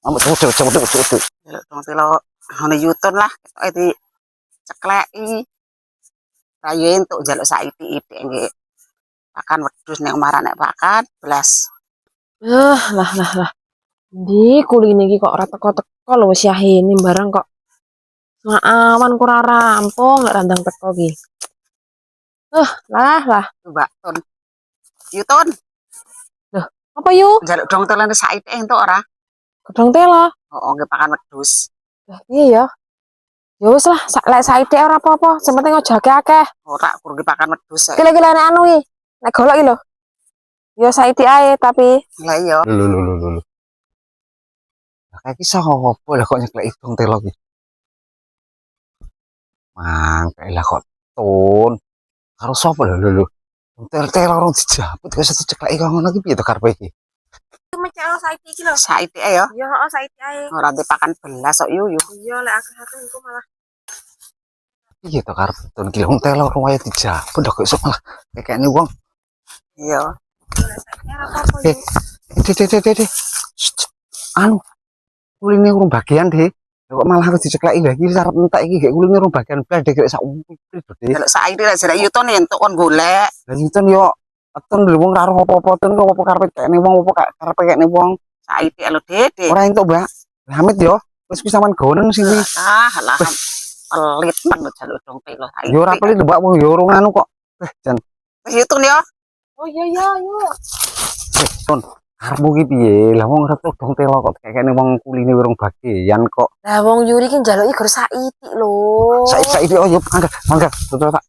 Ambek cedek. Delok dong telo ana yuton lah ketoke di cekleki. Rayo entuk njaluk saithik-ithik nggih. Pakan wedhus nek omah nek pakan blas. Lah. Di kuline iki kok ora teko-teko lho wis yahene barang kok. Awan kurang rampung nek randang teko iki. Lah. Mbak Ton. Yuton, Loh, apa yuk? njaluk dong telone saithik entuk ora? Gedong tela. Heeh, nggih pakan wedhus. Lah iya ya. Ya wis lah, lek saithik ora apa-apa, sing penting aja akeh-akeh. Ora kur nggih pakan wedhus. Gila-gila nek anu iki. Nek golek iki lho. Ya saithik ae tapi Lah iya. Lho. Lah kayak iki sapa lah kok nyekleki dong telo iki. Mangke lah kok tun. Karo sapa lho. Telo orang dijabut kok iso dicekleki kok ngono iki piye to karepe iki? mecel saithik iki lho. Saithik ae ya. Ya heeh saithik ae. Ora ndek pakan belas kok yuyu. Iya lek akeh-akeh iku malah Piye to karepe tun ki wong telo orang wae dijabut kok iso malah kekekne wong. Iya. Deh. Anu, kuline urung bagian deh. Kok malah harus dicekleki lha iki arep entek iki gek kuline urung bagian blas deh gek sak umpi deh. Njaluk saithik lek jare yuton entuk kon golek. Lah itu yo aton lho wong karo apa-apa ten kok apa karepe kekne wong apa karepe kekne wong. Saithik lho Dede. Ora entuk, Mbak. Hamid yo wis pisaman gonen sini. Lah pelit banget jaluk dong telo saithik. Yo ora pelit Mbak wong yo urung anu kok. Jan. Wis yuton ya. Oh iya. Ton, karepmu ki piye? Lah wong retuk dong telo kok kekne wong kuline urung bagian kok. Lah wong Yuri ki njaluki gur saithik lho. Saiki oh yo mangga. Tutuk tak.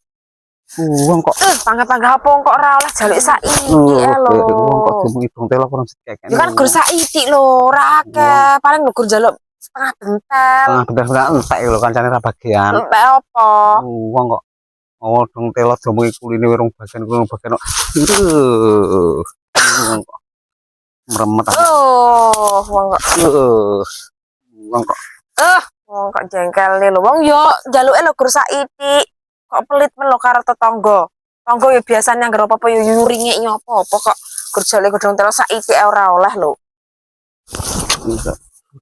Wong kok Panggah-panggah apa kok ora oleh jaluk saithik lho. wong kok dimungi dong telo kok kekne. Ya kan gur saithik lho, ora akeh. Paling lho gur njaluk setengah bentel. Bentar entek lho kancane ra bagian. Entek apa? Wong kok oh dong telo dimungi kuline urung bagian kok. Wong kok meremet. Wong kok wong kok jengkel lho. Wong yo njaluke lho gur saithik. Kok pelit men lho karo tetangga. Tangga ya biasane anggere apa-apa yo nyuringi apa-apa kok gur njaluk gedung telo saithik ora oleh lho.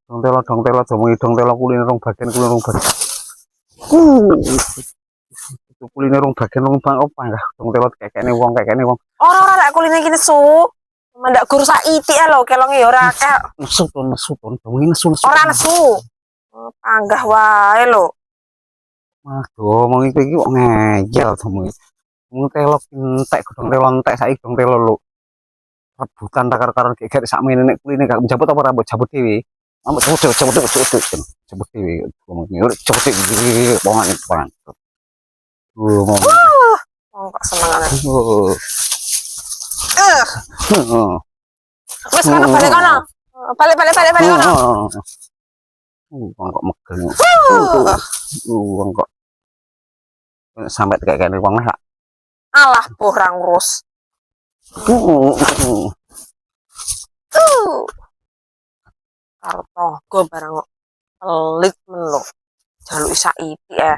Dong telo dimungi dong telo kuline urung bagian. Kuline urung bagian wong bang apa enggak dong telo kekene wong. Ora lek kuline iki nesu. Mendak gur saithik lho kelonge ya ora akeh. Nesu ton, dimungi nesu. Ora nesu. Panggah wae lho. Aduh, mong iki kok ngeyel dimungi. Wong telo entek dong telo entek saiki dong telo lho. Rebutan takar-karan gek sakmene nek kuline gak njabut apa ora mbok jabut dhewe. Ambek cabut dhewe. Ngomongnya udah cabut dhewe pongan. Ngomong. Wong kok senengane. Wis kono balik kono. Balik kono. Wong kok megel. Wong kok sampai kayak wong lah. Alah porang ngurus. Karo tangga barang kok pelit men lho. Jaluki saithik kaya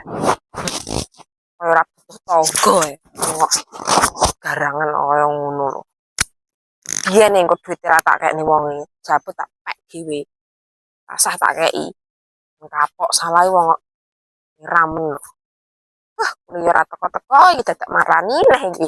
ora butuh tangga kok garangan kaya ngono lho. Biyen engko duwite ra tak kekne wong iki, jabut tak pek dhewe. Rasah tak kei. Kapok salahe wong kok ramen lho. Kuwi ora teko-teko iki dadak marani neh iki.